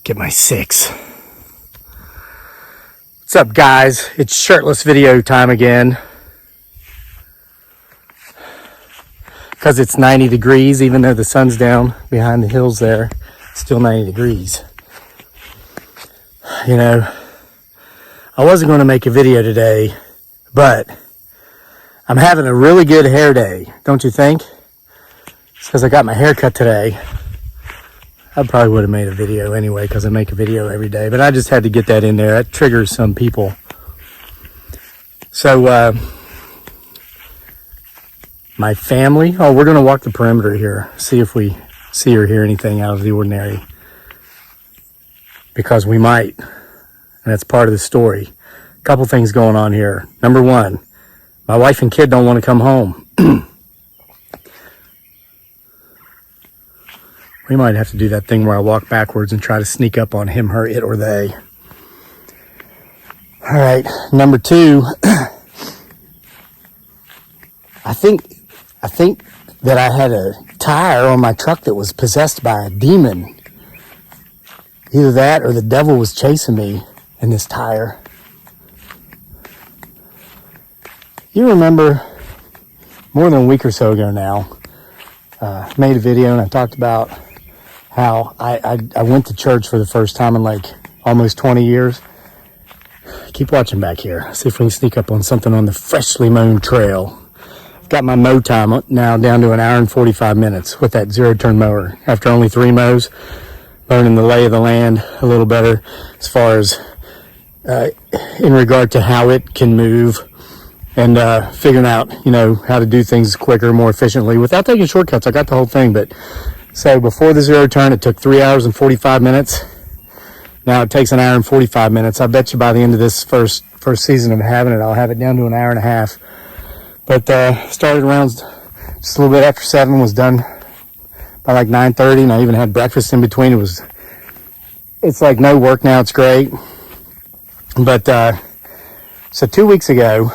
Get my 6. What's up, guys? It's shirtless video time again. Because it's 90 degrees, even though the sun's down behind the hills there, it's still 90 degrees. You know, I wasn't going to make a video today, but I'm having a really good hair day, don't you think? It's because I got my hair cut today. I probably would have made a video anyway because I make a video every day, but I just had to get that in there. That triggers some people. So, my family, we're going to walk the perimeter here, see if we see or hear anything out of the ordinary. Because we might, and that's part of the story. A couple things going on here. Number one, my wife and kid don't want to come home. We might have to do that thing where I walk backwards and try to sneak up on him, her, it, or they. All right, number two, I think that I had a tire on my truck that was possessed by a demon. Either that or the devil was chasing me in this tire. You remember more than a week or so ago now, made a video and I talked about how I went to church for the first time in like almost 20 years. Keep watching back here. See if we can sneak up on something on the freshly mown trail. I've got my mow time now down to 1 hour and 45 minutes with that zero-turn mower. After only 3 mows, learning the lay of the land a little better as far as in regard to how it can move and figuring out, how to do things quicker, more efficiently without taking shortcuts. I got the whole thing, but so before the zero turn, it took 3 hours and 45 minutes. Now it takes 1 hour and 45 minutes. I bet you by the end of this first season of having it, I'll have it down to 1 hour and a half. But started around just a little bit after 7, was done by like 9:30, and I even had breakfast in between. It's like no work now. It's great. But so 2 weeks ago,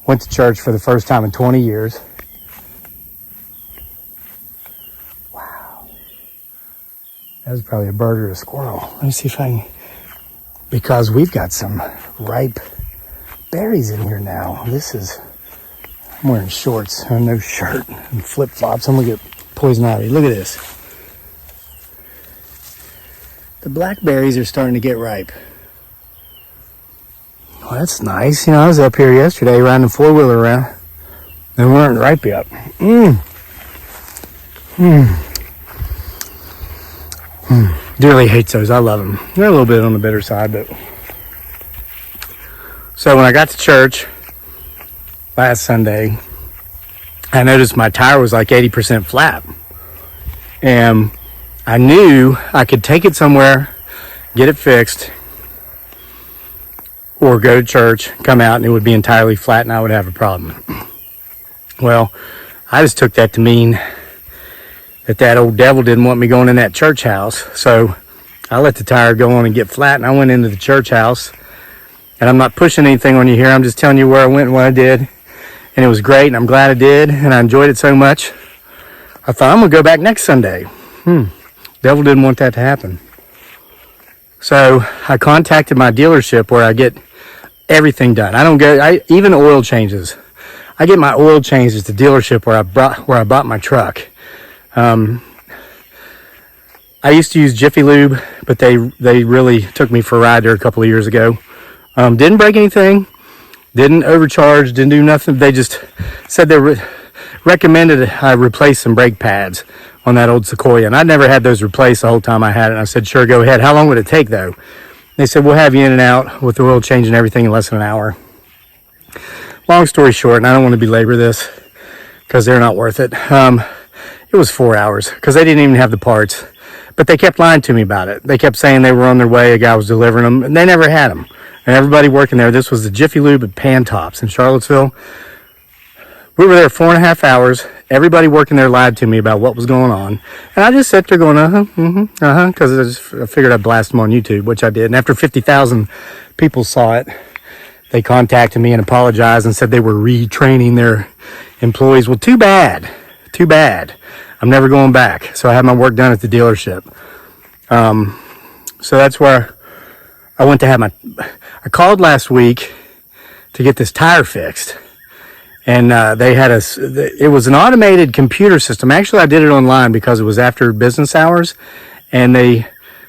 went to church for the first time in 20 years. Wow. That was probably a bird or a squirrel. Let me see if I can, because we've got some ripe berries in here now. I'm wearing shorts and no shirt and flip-flops. I'm going to get poison ivy. Look at this. The blackberries are starting to get ripe. Well, that's nice. I was up here yesterday riding a 4-wheeler around. They weren't ripe yet. Dearly hates those. I love them. They're a little bit on the bitter side, but. So when I got to church last Sunday, I noticed my tire was like 80% flat. And I knew I could take it somewhere, get it fixed, or go to church, come out, and it would be entirely flat and I would have a problem. Well, I just took that to mean that old devil didn't want me going in that church house. So I let the tire go on and get flat, and I went into the church house. And I'm not pushing anything on you here. I'm just telling you where I went and what I did. And it was great, and I'm glad I did, and I enjoyed it so much. I thought, I'm going to go back next Sunday. Devil didn't want that to happen. So I contacted my dealership where I get everything done. Even oil changes. I get my oil changed at the dealership where I bought my truck. I used to use Jiffy Lube, but they really took me for a ride there a couple of years ago. Didn't break anything, didn't overcharge, didn't do nothing. They just said they recommended I replace some brake pads on that old Sequoia, and I'd never had those replaced the whole time I had it. And I said, sure, go ahead. How long would it take, though? They said, we'll have you in and out with the oil change and everything in less than an hour. Long story short, and I don't want to belabor this because they're not worth it. It was 4 hours because they didn't even have the parts, but they kept lying to me about it. They kept saying they were on their way, a guy was delivering them, and they never had them. And everybody working there, this was the Jiffy Lube at Pantops in Charlottesville. We were there 4.5 hours. Everybody working there lied to me about what was going on. And I just sat there going, because I figured I'd blast them on YouTube, which I did. And after 50,000 people saw it, they contacted me and apologized and said they were retraining their employees. Well, too bad. I'm never going back. So I had my work done at the dealership. So that's where I went to have I called last week to get this tire fixed. And they had it was an automated computer system. Actually, I did it online because it was after business hours. And they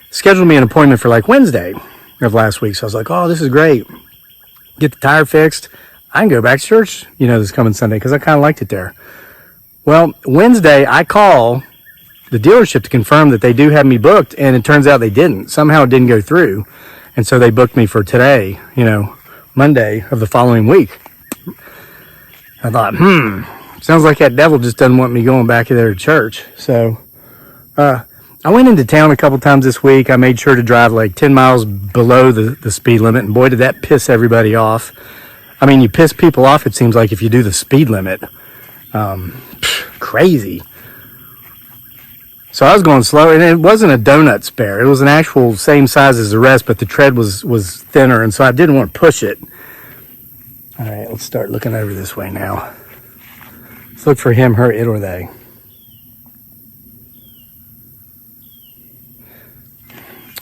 scheduled me an appointment for like Wednesday of last week. So I was like, oh, this is great. Get the tire fixed. I can go back to church, this coming Sunday because I kind of liked it there. Well, Wednesday, I call the dealership to confirm that they do have me booked. And it turns out they didn't. Somehow it didn't go through. And so they booked me for today, Monday of the following week. I thought, sounds like that devil just doesn't want me going back there to church. So, I went into town a couple times this week. I made sure to drive like 10 miles below the speed limit. And boy, did that piss everybody off. I mean, you piss people off, it seems like, if you do the speed limit. Crazy. So I was going slow, and it wasn't a donut spare. It was an actual same size as the rest, but the tread was thinner, and so I didn't want to push it. All right, let's start looking over this way now. Let's look for him, her, it, or they.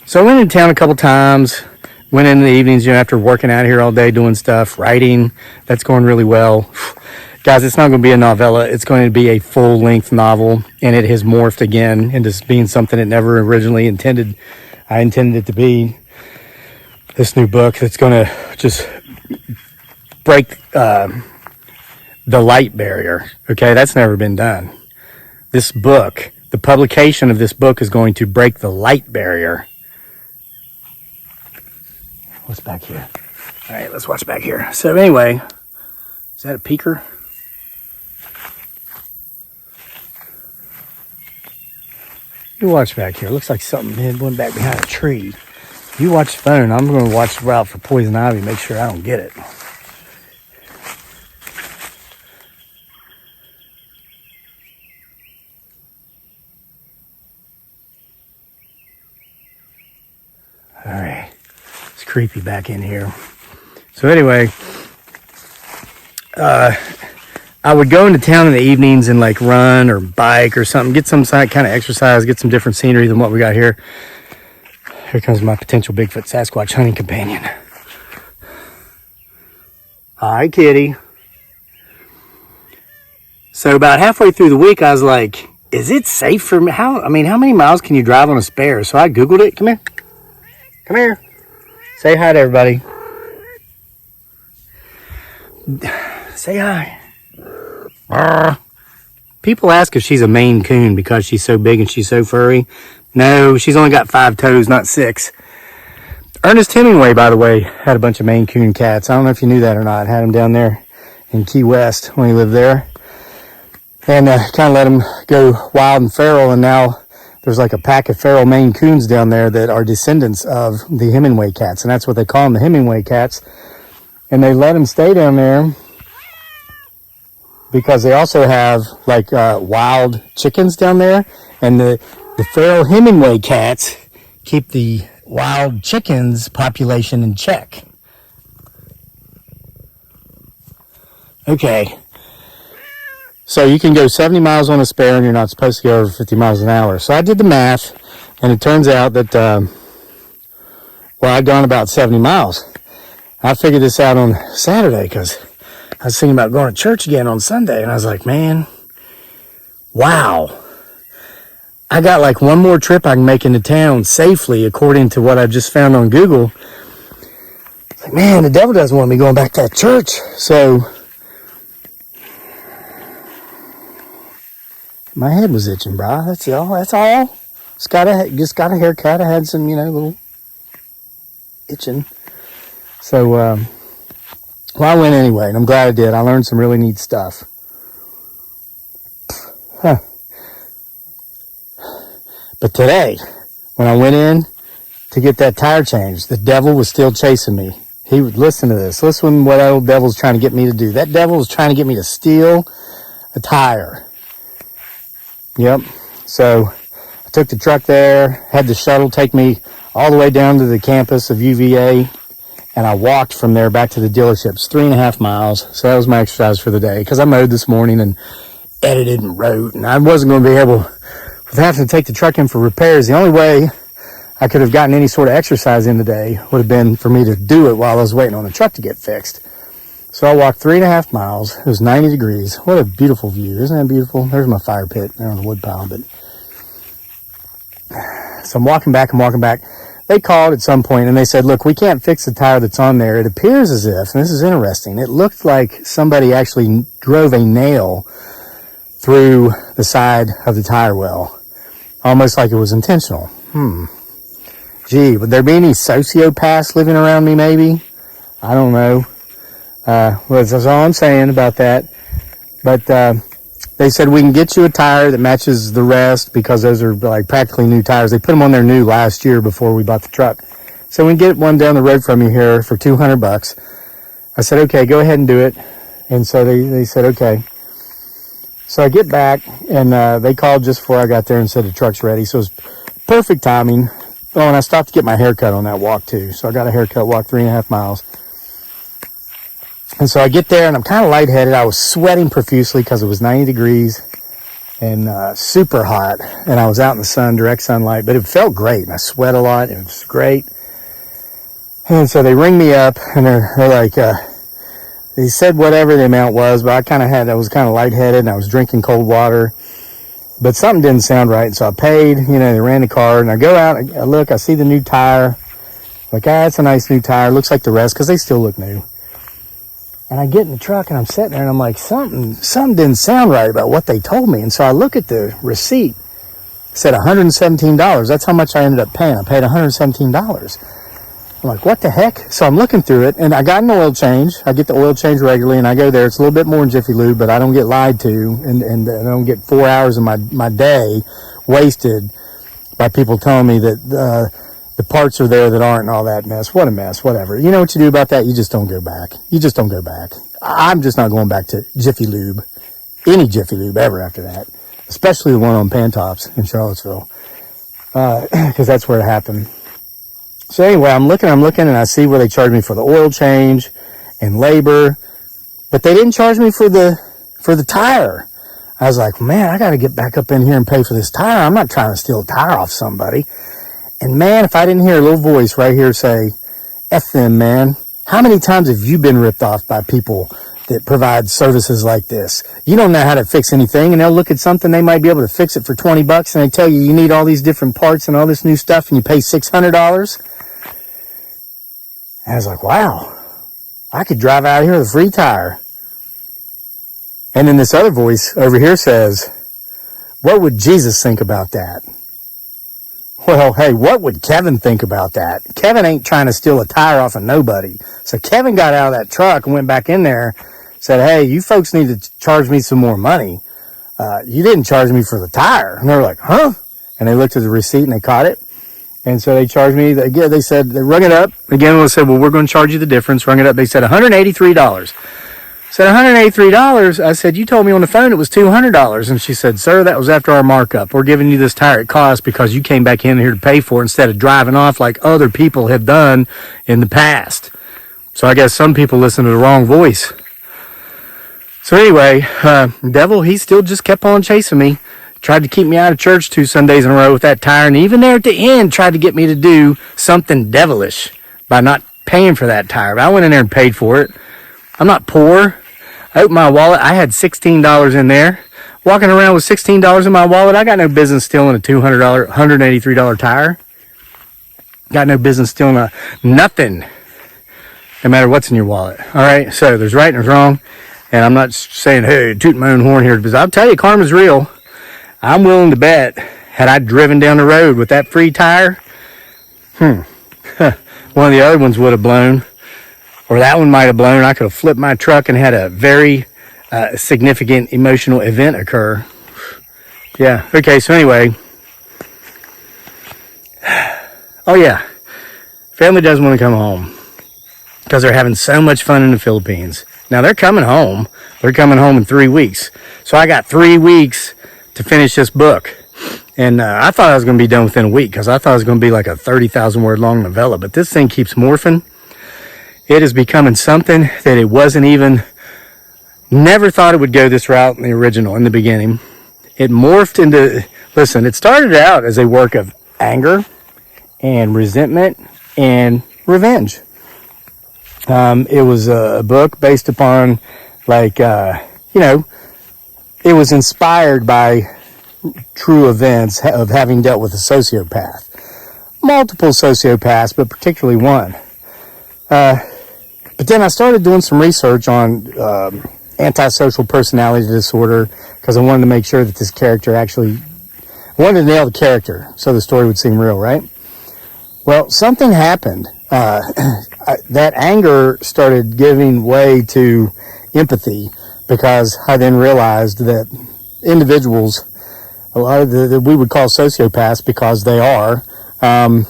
So I went in town a couple times. Went in the evenings, after working out here all day, doing stuff, writing. That's going really well. Guys, it's not going to be a novella. It's going to be a full-length novel, and it has morphed again into being something it never originally intended. I intended it to be this new book that's going to just break the light barrier. Okay, that's never been done. This book, the publication of this book is going to break the light barrier. What's back here? All right, let's watch back here. So anyway, is that a peeker? You watch back here. Looks like something went back behind a tree. You watch the phone. I'm going to watch the route for poison ivy. Make sure I don't get it. All right. It's creepy back in here. So anyway, I would go into town in the evenings and like run or bike or something, get some kind of exercise, get some different scenery than what we got here. Here comes my potential Bigfoot Sasquatch hunting companion. Hi, kitty. So about halfway through the week, I was like, is it safe for me? How many miles can you drive on a spare? So I Googled it. Come here. Come here. Say hi to everybody. Say hi. People ask if she's a Maine Coon because she's so big and she's so furry. No, she's only got 5 toes, not 6. Ernest Hemingway, by the way, had a bunch of Maine Coon cats. I don't know if you knew that or not. Had them down there in Key West when he lived there. And kind of let them go wild and feral. And now there's like a pack of feral Maine Coons down there that are descendants of the Hemingway cats. And that's what they call them, the Hemingway cats. And they let them stay down there because they also have like wild chickens down there. And the feral Hemingway cats keep the wild chickens population in check. Okay. So you can go 70 miles on a spare and you're not supposed to go over 50 miles an hour. So I did the math and it turns out that, I'd gone about 70 miles. I figured this out on Saturday because I was thinking about going to church again on Sunday. And I was like, man, wow. I got like one more trip I can make into town safely according to what I've just found on Google. It's like, man, the devil doesn't want me going back to that church. So my head was itching, bro. That's all. Just got a haircut. I had some, little itching. So, I went anyway, and I'm glad I did. I learned some really neat stuff. Huh. But today, when I went in to get that tire changed, the devil was still chasing me. He would listen to this. Listen to what that old devil's trying to get me to do. That devil was trying to get me to steal a tire. Yep. So I took the truck there, had the shuttle take me all the way down to the campus of UVA, and I walked from there back to the dealerships, 3.5 miles. So that was my exercise for the day because I mowed this morning and edited and wrote, and I wasn't going to be able, with having to take the truck in for repairs, the only way I could have gotten any sort of exercise in today would have been for me to do it while I was waiting on the truck to get fixed. So I walked 3.5 miles. It was 90 degrees. What a beautiful view. Isn't that beautiful? There's my fire pit there on the wood pile. But so I'm walking back. They called at some point and they said, look, we can't fix the tire that's on there. It appears as if, and this is interesting, it looked like somebody actually drove a nail through the side of the tire well. Almost like it was intentional. Gee, would there be any sociopaths living around me maybe? I don't know. Well, that's all I'm saying about that. But they said we can get you a tire that matches the rest because those are like practically new tires. They put them on there new last year before we bought the truck. So we can get one down the road from you here for $200. I said, okay, go ahead and do it. And so they said, okay. So I get back and they called just before I got there and said the truck's ready. So it was perfect timing. Oh, and I stopped to get my haircut on that walk too. So I got a haircut, walked 3.5 miles. And so I get there and I'm kind of lightheaded. I was sweating profusely because it was 90 degrees and super hot. And I was out in the sun, direct sunlight, but it felt great. And I sweat a lot. And it was great. And so they ring me up and they're like, they said whatever the amount was, but I was kind of lightheaded and I was drinking cold water. But something didn't sound right, and so I paid. They ran the card, and I go out, I look, I see the new tire. Like, it's a nice new tire. Looks like the rest, because they still look new. And I get in the truck, and I'm sitting there, and I'm like, something didn't sound right about what they told me. And so I look at the receipt. It said $117. That's how much I ended up paying. I paid $117. I'm like, what the heck? So I'm looking through it, and I got an oil change. I get the oil change regularly, and I go there. It's a little bit more than Jiffy Lube, but I don't get lied to, and I don't get 4 hours of my day wasted by people telling me that the parts are there that aren't and all that mess. What a mess, whatever. You know what you do about that? You just don't go back. You just don't go back. I'm just not going back to Jiffy Lube, any Jiffy Lube ever after that, especially the one on Pantops in Charlottesville, because that's where it happened. So anyway, I'm looking, and I see where they charge me for the oil change and labor, but they didn't charge me for the tire. I was like, man, I got to get back up in here and pay for this tire. I'm not trying to steal a tire off somebody. And man, if I didn't hear a little voice right here say, F them, man. How many times have you been ripped off by people that provide services like this? You don't know how to fix anything, and they'll look at something, they might be able to fix it for $20, and they tell you need all these different parts and all this new stuff, and you pay $600. And I was like, wow, I could drive out here with a free tire. And then this other voice over here says, what would Jesus think about that? Well, hey, what would Kevin think about that? Kevin ain't trying to steal a tire off of nobody. So Kevin got out of that truck and went back in there, said, hey, you folks need to charge me some more money. You didn't charge me for the tire. And they were like, huh? And they looked at the receipt and they caught it. And so they charged me, again, they said, they rung it up. Again, they said, well, we're going to charge you the difference. Rung it up. They said $183. Said $183. I said, you told me on the phone it was $200. And she said, sir, that was after our markup. We're giving you this tire at cost because you came back in here to pay for it instead of driving off like other people have done in the past. So I guess some people listen to the wrong voice. So anyway, devil, he still just kept on chasing me. Tried to keep me out of church 2 Sundays in a row with that tire. And even there at the end, tried to get me to do something devilish by not paying for that tire. But I went in there and paid for it. I'm not poor. I opened my wallet. I had $16 in there. Walking around with $16 in my wallet, I got no business stealing a $200, $183 tire. Got no business stealing nothing, no matter what's in your wallet. All right, so there's right and there's wrong. And I'm not saying, hey, toot my own horn here, because I'll tell you, karma's real. I'm willing to bet, had I driven down the road with that free tire, one of the other ones would have blown, or that one might have blown. I could have flipped my truck and had a very significant emotional event occur. Yeah, okay, so anyway. Oh yeah, family does want to come home because they're having so much fun in the Philippines. Now they're coming home. They're coming home in 3 weeks. So I got 3 weeks to finish this book. And I thought I was going to be done within a week because I thought it was going to be like a 30,000 word long novella. But this thing keeps morphing. It is becoming something that it wasn't even, never thought it would go this route in the original, in the beginning. It morphed into, listen, it started out as a work of anger and resentment and revenge. It was a book based upon, like, it was inspired by true events of having dealt with a sociopath. Multiple sociopaths, but particularly one. But then I started doing some research on antisocial personality disorder because I wanted to make sure that this character I wanted to nail the character so the story would seem real, right? Well, something happened. That anger started giving way to empathy because I then realized that individuals, a lot of that we would call sociopaths because they aren't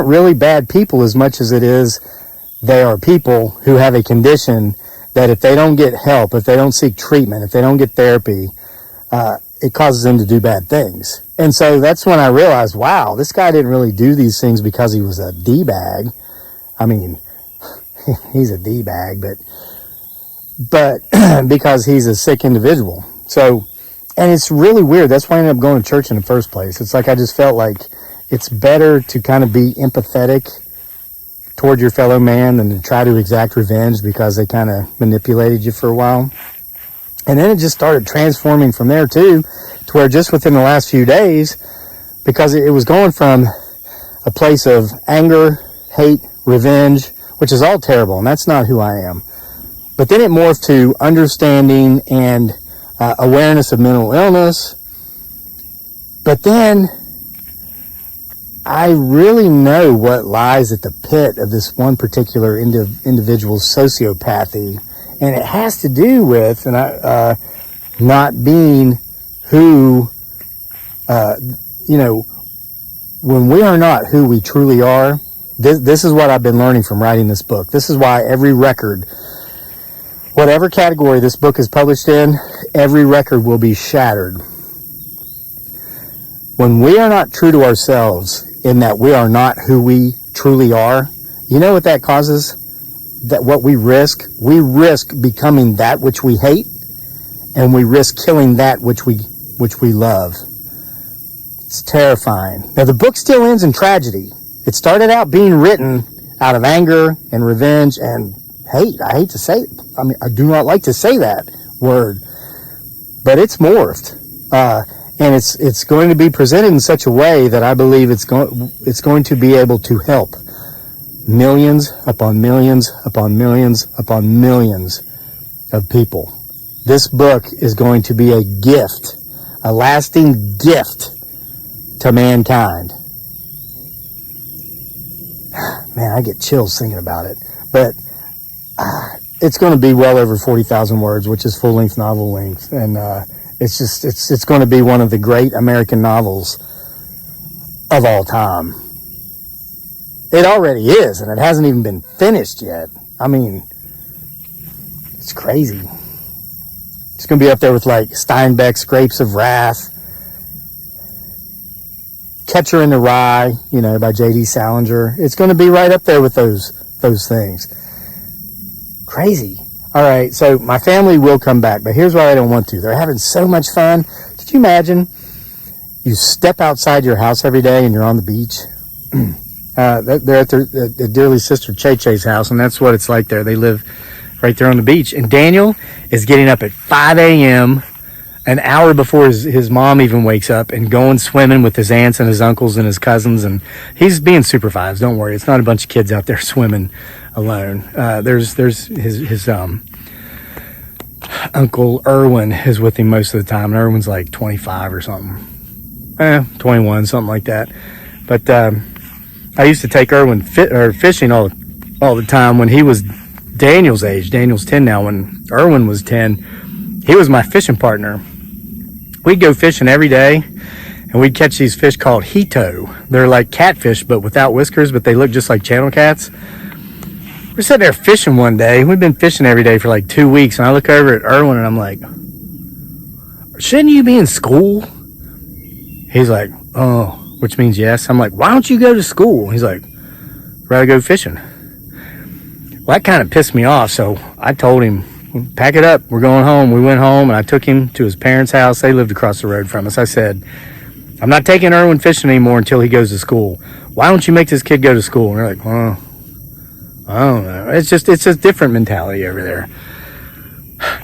really bad people as much as it is they are people who have a condition that if they don't get help, if they don't seek treatment, if they don't get therapy, it causes them to do bad things. And so that's when I realized, wow, this guy didn't really do these things because he was a D-bag. I mean, he's a D-bag, but because he's a sick individual. So, and it's really weird. That's why I ended up going to church in the first place. It's like I just felt like it's better to kind of be empathetic toward your fellow man than to try to exact revenge because they kind of manipulated you for a while. And then it just started transforming from there too, to where just within the last few days, because it was going from a place of anger, hate, revenge, which is all terrible, and that's not who I am. But then it morphed to understanding and awareness of mental illness. But then I really know what lies at the pit of this one particular individual's sociopathy, and it has to do with not being who, when we are not who we truly are. This is what I've been learning from writing this book. This is why every record, whatever category this book is published in, every record will be shattered. When we are not true to ourselves, in that we are not who we truly are, you know what that causes? That what we risk becoming that which we hate, and we risk killing that which we love. It's terrifying. Now the book still ends in tragedy. It started out being written out of anger and revenge and hate. I hate to say it. I mean, I do not like to say that word, but it's morphed. And it's going to be presented in such a way that I believe it's going to be able to help millions upon millions upon millions upon millions of people. This book is going to be a gift, a lasting gift to mankind. Man, I get chills thinking about it. But it's going to be well over 40,000 words, which is full-length novel length, and it's going to be one of the great American novels of all time. It already is, and it hasn't even been finished yet. I mean, it's crazy. It's going to be up there with like Steinbeck's Grapes of Wrath, Catcher in the Rye, by J.D. Salinger. It's going to be right up there with those things. Crazy. All right, so my family will come back, but here's why I don't want to. They're having so much fun. Could you imagine? You step outside your house every day and you're on the beach. They're at their dearly sister Che-Che's house, and that's what it's like there. They live right there on the beach. And Daniel is getting up at 5 a.m., an hour before his mom even wakes up, and going swimming with his aunts and his uncles and his cousins. And he's being supervised. Don't worry. It's not a bunch of kids out there swimming alone. There's his Uncle Irwin is with him most of the time. And Irwin's like 25 or something. 21, something like that. But I used to take Irwin fishing all the time when he was Daniel's age. Daniel's 10 now. When Irwin was 10, he was my fishing partner. We'd go fishing every day, and we'd catch these fish called hito. They're like catfish, but without whiskers, but they look just like channel cats. We're sitting there fishing one day. We've been fishing every day for like 2 weeks, and I look over at Irwin, and I'm like, shouldn't you be in school? He's like, oh, which means yes. I'm like, why don't you go to school? He's like, rather go fishing. Well, that kind of pissed me off, so I told him, pack it up, we're going home. We went home, and I took him to his parents' house. They lived across the road from us. I said, I'm not taking Irwin fishing anymore until he goes to school. why don't you make this kid go to school? And they're like, well, I don't know. It's a different mentality over there.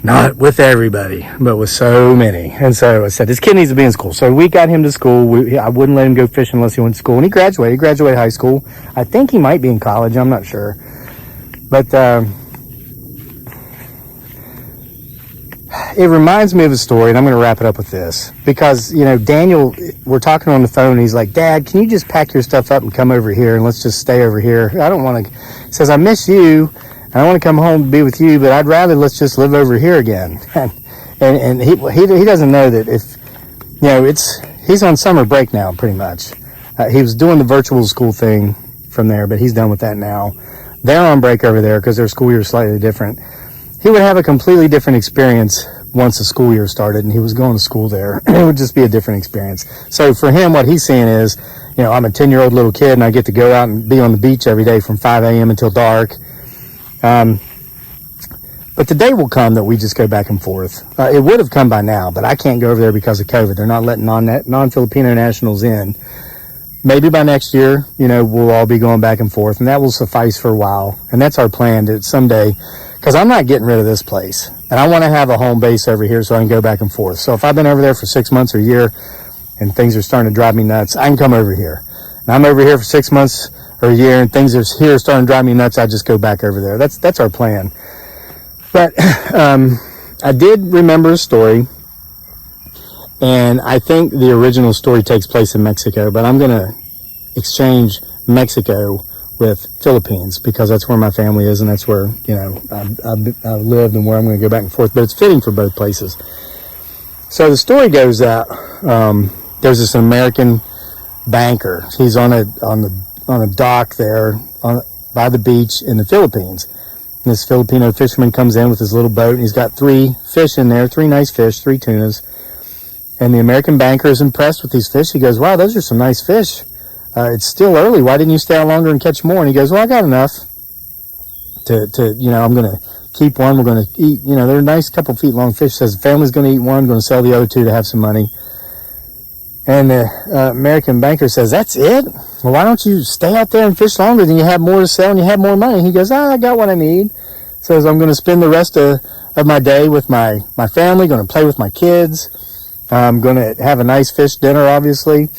Not with everybody, but with so many. And so I said, this kid needs to be in school. So we got him to school. I wouldn't let him go fishing unless he went to school. And he graduated. He graduated high school. I think he might be in college. I'm not sure. But it reminds me of a story, and I'm going to wrap it up with this. Because, Daniel, we're talking on the phone, and he's like, Dad, can you just pack your stuff up and come over here, and let's just stay over here? I don't want to. He says, I miss you. I want to come home and be with you, but I'd rather let's just live over here again. and he doesn't know that he's on summer break now, pretty much. He was doing the virtual school thing from there, but he's done with that now. They're on break over there because their school year is slightly different. He would have a completely different experience once the school year started and he was going to school there. It would just be a different experience. So for him, what he's seeing is, I'm a 10-year-old little kid and I get to go out and be on the beach every day from 5 a.m. until dark. But the day will come that we just go back and forth. It would have come by now, but I can't go over there because of COVID. They're not letting non-Filipino nationals in. Maybe by next year, we'll all be going back and forth, and that will suffice for a while. And that's our plan to someday, because I'm not getting rid of this place. And I want to have a home base over here so I can go back and forth. So if I've been over there for 6 months or a year and things are starting to drive me nuts, I can come over here. And I'm over here for 6 months or a year and things are here starting to drive me nuts, I just go back over there. That's our plan. But I did remember a story, and I think the original story takes place in Mexico, but I'm going to exchange Mexico with Philippines because that's where my family is and that's where, I've lived and where I'm going to go back and forth, but it's fitting for both places. So the story goes that there's this American banker. He's on a dock there by the beach in the Philippines. And this Filipino fisherman comes in with his little boat, and he's got 3 fish in there, 3 nice fish, 3 tunas. And the American banker is impressed with these fish. He goes, wow, those are some nice fish. It's still early. Why didn't you stay out longer and catch more? And he goes, well, I got enough to I'm going to keep one. We're going to eat, they're a nice couple feet long fish. Says the family's going to eat one, going to sell the other 2 to have some money. And the American banker says, that's it? Well, why don't you stay out there and fish longer? Then you have more to sell and you have more money. He goes, I got what I need. Says, I'm going to spend the rest of my day with my family, going to play with my kids. I'm going to have a nice fish dinner, obviously.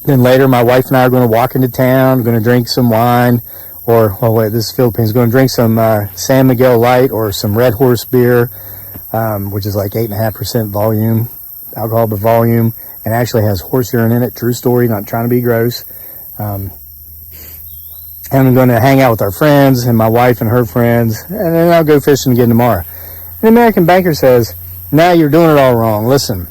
Then later, my wife and I are going to walk into town, going to drink some wine, this is Philippines, going to drink some San Miguel Light or some Red Horse beer, which is like 8.5% volume, alcohol by volume. And actually has horse urine in it. True story, not trying to be gross. And I'm going to hang out with our friends and my wife and her friends. And then I'll go fishing again tomorrow. And the American banker says, now you're doing it all wrong. Listen,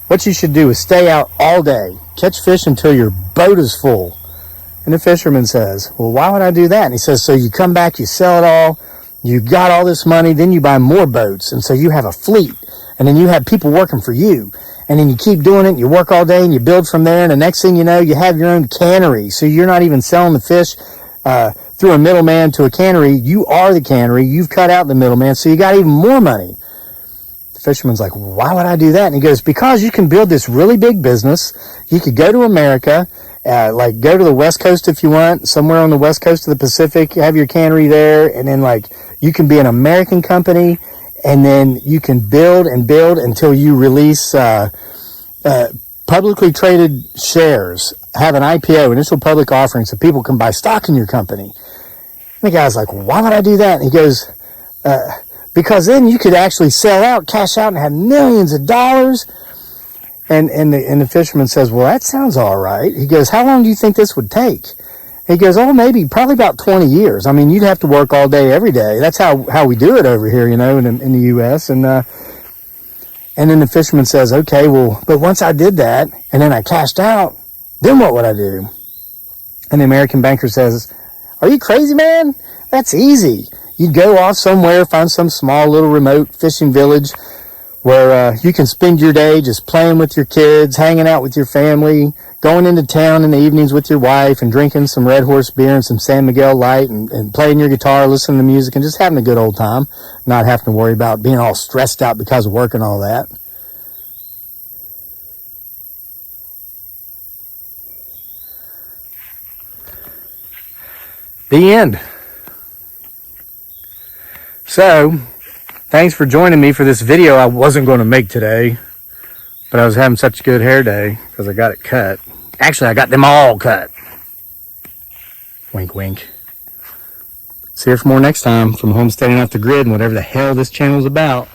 what you should do is stay out all day. Catch fish until your boat is full. And the fisherman says, well, why would I do that? And he says, so you come back, you sell it all. You got all this money. Then you buy more boats. And so you have a fleet. And then you have people working for you. And then you keep doing it, you work all day, and you build from there, and the next thing you know, you have your own cannery. So you're not even selling the fish through a middleman to a cannery. You are the cannery. You've cut out the middleman, so you got even more money. The fisherman's like, well, why would I do that? And he goes, because you can build this really big business. You could go to America, go to the West Coast if you want, somewhere on the West Coast of the Pacific, have your cannery there, and then, you can be an American company, and then you can build and build until you release publicly traded shares, have an IPO, initial public offering, so people can buy stock in your company. And the guy's like, well, why would I do that? And he goes, because then you could actually sell out, cash out, and have millions of dollars. And the fisherman says, well, that sounds all right. He goes, how long do you think this would take? He goes, probably about 20 years. I mean, you'd have to work all day, every day. That's how we do it over here, in the U.S. And then the fisherman says, okay, well, but once I did that and then I cashed out, then what would I do? And the American banker says, are you crazy, man? That's easy. You'd go off somewhere, find some small little remote fishing village where you can spend your day just playing with your kids, hanging out with your family, going into town in the evenings with your wife and drinking some Red Horse beer and some San Miguel Light and playing your guitar, listening to music and just having a good old time, not having to worry about being all stressed out because of work and all that. The end. So, thanks for joining me for this video I wasn't going to make today. But I was having such a good hair day because I got it cut. Actually, I got them all cut. Wink, wink. See you for more next time from Homesteading Off the Grid and whatever the hell this channel is about.